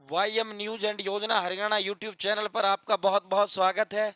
वाईएम news and योजना Haryana YouTube channel पर आपका बहुत बहुत स्वागत है।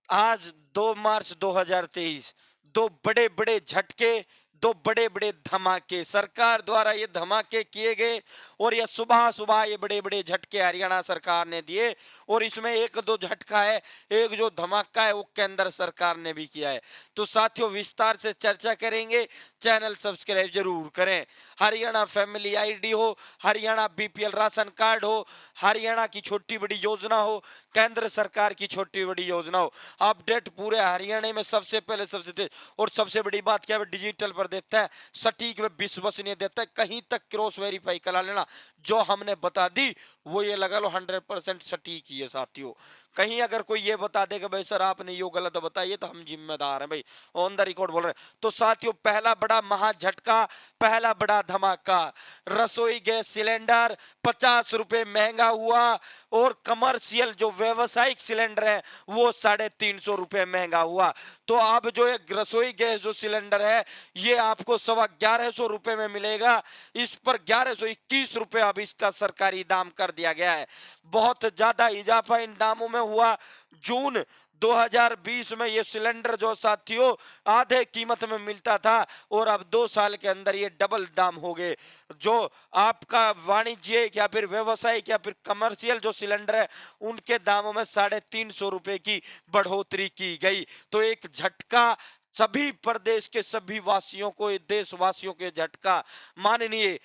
आज 2 मार्च 2023 दो बड़े बड़े झटके, दो बड़े बड़े धमाके सरकार द्वारा ये धमाके किए गए और ये सुबह सुबह ये बड़े बड़े झटके हरियाणा सरकार ने दिए। और इसमें एक दो झटका है, एक जो धमाका है वो केंद्र सरकार ने भी किया है। तो साथियों विस्तार से चर्चा करेंगे, चैनल सब्सक्राइब जरूर करें। हरियाणा फैमिली आईडी हो, हरियाणा बीपीएल राशन कार्ड हो, हरियाणा की छोटी बड़ी योजना हो, केंद्र सरकार की छोटी बड़ी योजना हो, अपडेट पूरे हरियाणा में सबसे पहले सबसे तेज। और सबसे बड़ी बात क्या है, डिजिटल पर देता है, सटीक व विश्वसनीय देता है, कहीं तक क्रॉस वेरीफाई करा लेना। जो हमने बता दी वो ये लगा लो 100% सटीक ही है साथियों। कहीं अगर कोई ये बता दे कि भाई सर आपने ये गलत बताइए तो हम जिम्मेदार हैं भाई, ऑन द रिकॉर्ड बोल रहे हैं। तो साथियों पहला बड़ा महा झटका, पहला बड़ा धमाका, रसोई गैस सिलेंडर 50 रुपए महंगा हुआ और कमर्शियल जो व्यवसायिक सिलेंडर है वो 350 रुपए महंगा हुआ। तो अब जो एक रसोई गैस जो सिलेंडर है ये आपको 1150 रुपए में मिलेगा। इस पर 1121 रुपए अब इसका सरकारी दाम कर दिया गया है। बहुत ज्यादा इजाफा इन दामों में हुआ। जून 2020 में ये सिलेंडर जो साथियों आधे कीमत में मिलता था और अब 2 साल के अंदर ये डबल दाम हो गए। जो आपका वाणिज्यिक या फिर व्यवसायिक या फिर कमर्शियल जो सिलेंडर है उनके दामों में 350 रुपए की बढ़ोतरी की गई। तो एक झटका सभी प्रदेश के सभी वासियों को, देशवासियों के झटका माननीय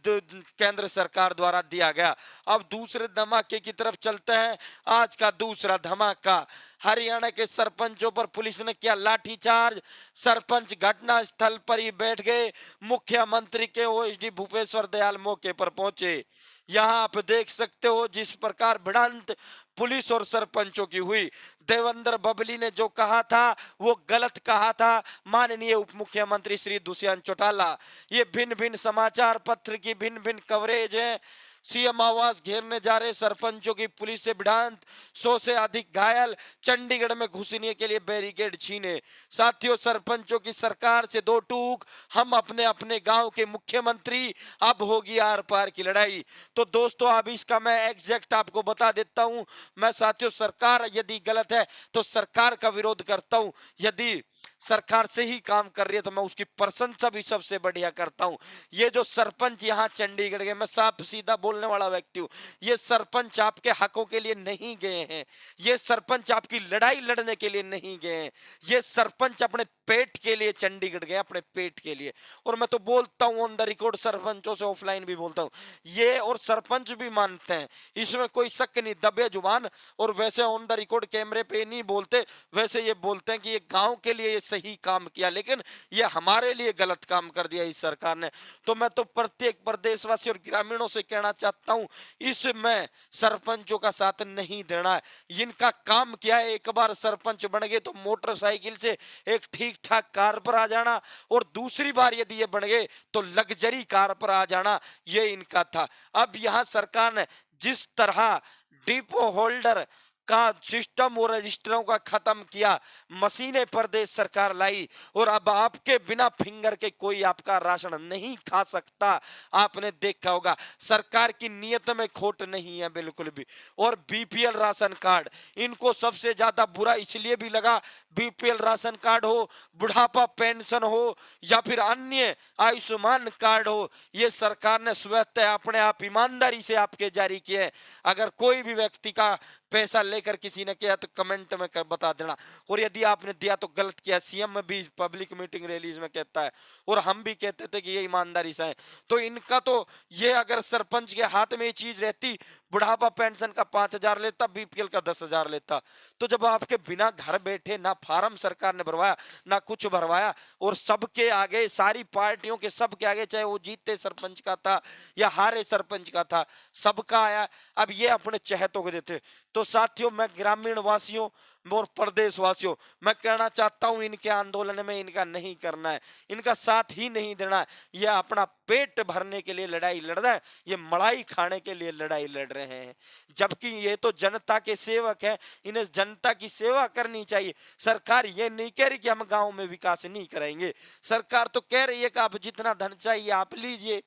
केंद्र सरकार द्वारा दिया गया। अब दूसरे धमाके की तरफ चलते हैं। आज का दूसरा धमाका, हरियाणा के सरपंचों पर पुलिस ने किया लाठीचार्ज। सरपंच घटना स्थल पर ही बैठ गए। मुख्यमंत्री के ओएसडी भूपेश्वर दयाल मौके पर पहुंचे। यहाँ आप देख सकते हो जिस प्रकार भिड़ंत पुलिस और सरपंचों की हुई। देवेंद्र बबली ने जो कहा था वो गलत कहा था। माननीय उप मुख्यमंत्री श्री दुष्यंत चौटाला, ये भिन्न भिन्न समाचार पत्र की भिन्न भिन्न कवरेज है। सीएम आवास घेरने जा रहे सरपंचों की पुलिस से भिड़ंत, 100 से अधिक घायल, चंडीगढ़ में घुसने के लिए बैरिकेड छीने। साथियों सरपंचों की सरकार से दो टूक, हम अपने अपने गांव के मुख्यमंत्री, अब होगी आर पार की लड़ाई। तो दोस्तों अब इसका मैं एग्जैक्ट आपको बता देता हूं। मैं साथियों सरकार यदि गलत है तो सरकार का विरोध करता हूं, यदि सरकार से ही काम कर रही है तो मैं उसकी प्रशंसा भी सबसे बढ़िया करता हूं। ये जो सरपंच यहाँ चंडीगढ़ के, मैं साफ सीधा बोलने वाला व्यक्ति हूँ, ये सरपंच आपके हकों के लिए नहीं गए हैं, ये सरपंच आपकी लड़ाई लड़ने के लिए नहीं गए हैं, ये सरपंच अपने पेट के लिए चंडीगढ़ गए, अपने पेट के लिए। और मैं तो बोलता हूं ऑन द रिकॉर्ड, सरपंचों से ऑफलाइन भी बोलता हूं ये, और सरपंच भी मानते हैं, इसमें कोई शक नहीं, दबे जुबान। और वैसे ऑन द रिकॉर्ड कैमरे पे नहीं बोलते, वैसे ये बोलते हैं कि ये गांव के लिए ये सही काम किया, लेकिन ये हमारे लिए गलत काम कर दिया इस सरकार ने। तो मैं तो प्रत्येक प्रदेशवासी और ग्रामीणों से कहना चाहता हूं इसमें सरपंचों का साथ नहीं देना है। इनका काम क्या है, एक बार सरपंच बन गए तो मोटरसाइकिल से एक ठीक ठाक कार पर आ जाना, और दूसरी बार यदि ये बन गए तो लग्जरी कार पर आ जाना, ये इनका था। अब यहां सरकार ने जिस तरह डिपो होल्डर का सिस्टम और रजिस्टरों का खत्म किया, मशीनें प्रदेश सरकार लाई, और अब आपके बिना फिंगर के कोई आपका राशन नहीं खा सकता। आपने देखा होगा सरकार की नीयत में खोट नहीं है बिल्कुल भी। और बीपीएल राशन कार्ड, इनको सबसे ज्यादा बुरा इसलिए भी लगा, बीपीएल राशन कार्ड हो, बुढ़ापा पेंशन हो या फिर अन्य आयुष्मान कार्ड हो, ये सरकार ने स्वतः अपने आप ईमानदारी से आपके जारी किए। अगर कोई भी व्यक्ति का पैसा लेकर किसी ने किया तो कमेंट में बता देना, और यदि आपने दिया तो गलत किया। सीएम भी पब्लिक मीटिंग रैलीज में कहता है, और हम भी कहते थे कि ये ईमानदारी से है। तो इनका तो ये, अगर सरपंच के हाथ में ये चीज रहती, बुढ़ापा पेंशन का 5,000 लेता, बीपीएल का 10,000 लेता, तो जब आपके बिना घर बैठे ना फार्म सरकार ने भरवाया ना कुछ भरवाया, और सबके आगे, सारी पार्टियों के सबके आगे, चाहे वो जीते सरपंच का था या हारे सरपंच का था, सबका आया, अब ये अपने चहेतों को देते। तो साथियों मैं ग्रामीण वासियों और प्रदेश वासियों, मैं कहना चाहता हूं इनके आंदोलन में इनका नहीं करना है, इनका साथ ही नहीं देना है। ये अपना पेट भरने के लिए लड़ाई लड़ रहे हैं, ये मलाई खाने के लिए लड़ाई लड़ रहे हैं, जबकि ये तो जनता के सेवक है, इन्हें जनता की सेवा करनी चाहिए। सरकार ये नहीं कह रही कि हम गांव में विकास नहीं करेंगे, सरकार तो कह रही है कि आप जितना धन चाहिए आप लीजिए,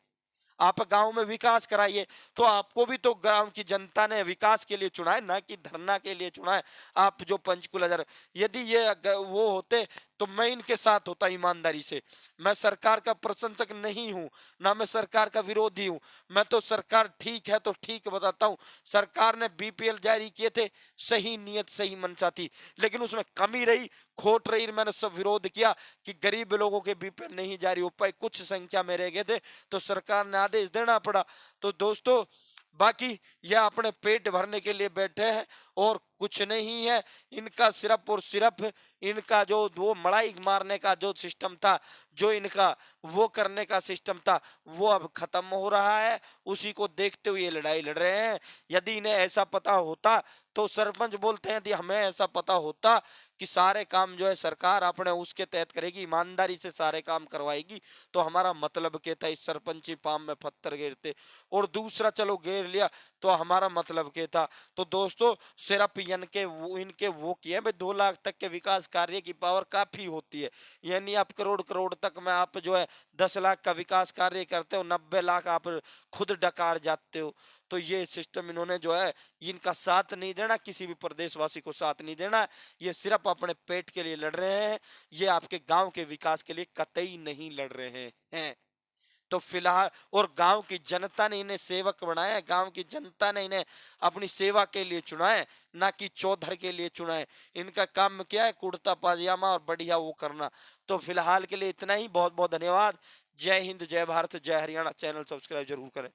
आप गांव में विकास कराइए। तो आपको भी तो गांव की जनता ने विकास के लिए चुना है, ना कि धरना के लिए चुना है। आप जो पंचकुला जा रहे, यदि ये वो होते तो मैं इनके साथ होता ईमानदारी से। मैं सरकार का प्रशंसक नहीं हूं, ना मैं सरकार का विरोधी हूं। मैं तो सरकार ठीक है तो ठीक बताता हूं। सरकार ने बीपीएल जारी किए थे, सही नियत सही मंशा थी, लेकिन उसमें कमी रही, खोट रही। मैंने सब विरोध किया कि गरीब लोगों के बीपीएल नहीं जारी हो पाए, कुछ संख्या में रह गए थे, तो सरकार ने आदेश देना पड़ा। तो दोस्तों, बाकी यह अपने पेट भरने के लिए बैठे हैं और कुछ नहीं है। इनका सिर्फ और सिर्फ इनका जो वो मड़ाई मारने का जो सिस्टम था, जो इनका वो करने का सिस्टम था, वो अब खत्म हो रहा है। उसी को देखते हुए ये लड़ाई लड़ रहे हैं। यदि इन्हें ऐसा पता होता, तो सरपंच बोलते हैं, यदि हमें ऐसा पता होता कि सारे काम जो है सरकार अपने उसके तहत करेगी, ईमानदारी से सारे काम करवाएगी, तो हमारा मतलब क्या था इस सरपंची पाम में पत्थर घेरते। और दूसरा चलो घेर लिया, तो हमारा मतलब क्या था। तो दोस्तों, सिर्फ इनके वो किए भाई 2 लाख तक के विकास कार्य की पावर काफी होती है। यानी आप करोड़ करोड़ तक में आप जो है 10 लाख का विकास कार्य करते हो, 90 लाख आप खुद डकार जाते हो। तो ये सिस्टम इन्होंने जो है, इनका साथ नहीं देना, किसी भी प्रदेशवासी को साथ नहीं देना। ये सिर्फ अपने पेट के लिए लड़ रहे हैं, ये आपके गांव के विकास के लिए कतई नहीं लड़ रहे हैं। तो फिलहाल, और गांव की जनता ने इन्हें सेवक बनाया है, गांव की जनता ने इन्हें अपनी सेवा के लिए चुना है, ना कि चौधर के लिए चुना है। इनका काम क्या है, कुर्ता पाजामा और बढ़िया वो करना। तो फिलहाल के लिए इतना ही। बहुत बहुत धन्यवाद। जय हिंद, जय भारत, जय हरियाणा। चैनल सब्सक्राइब जरूर करें।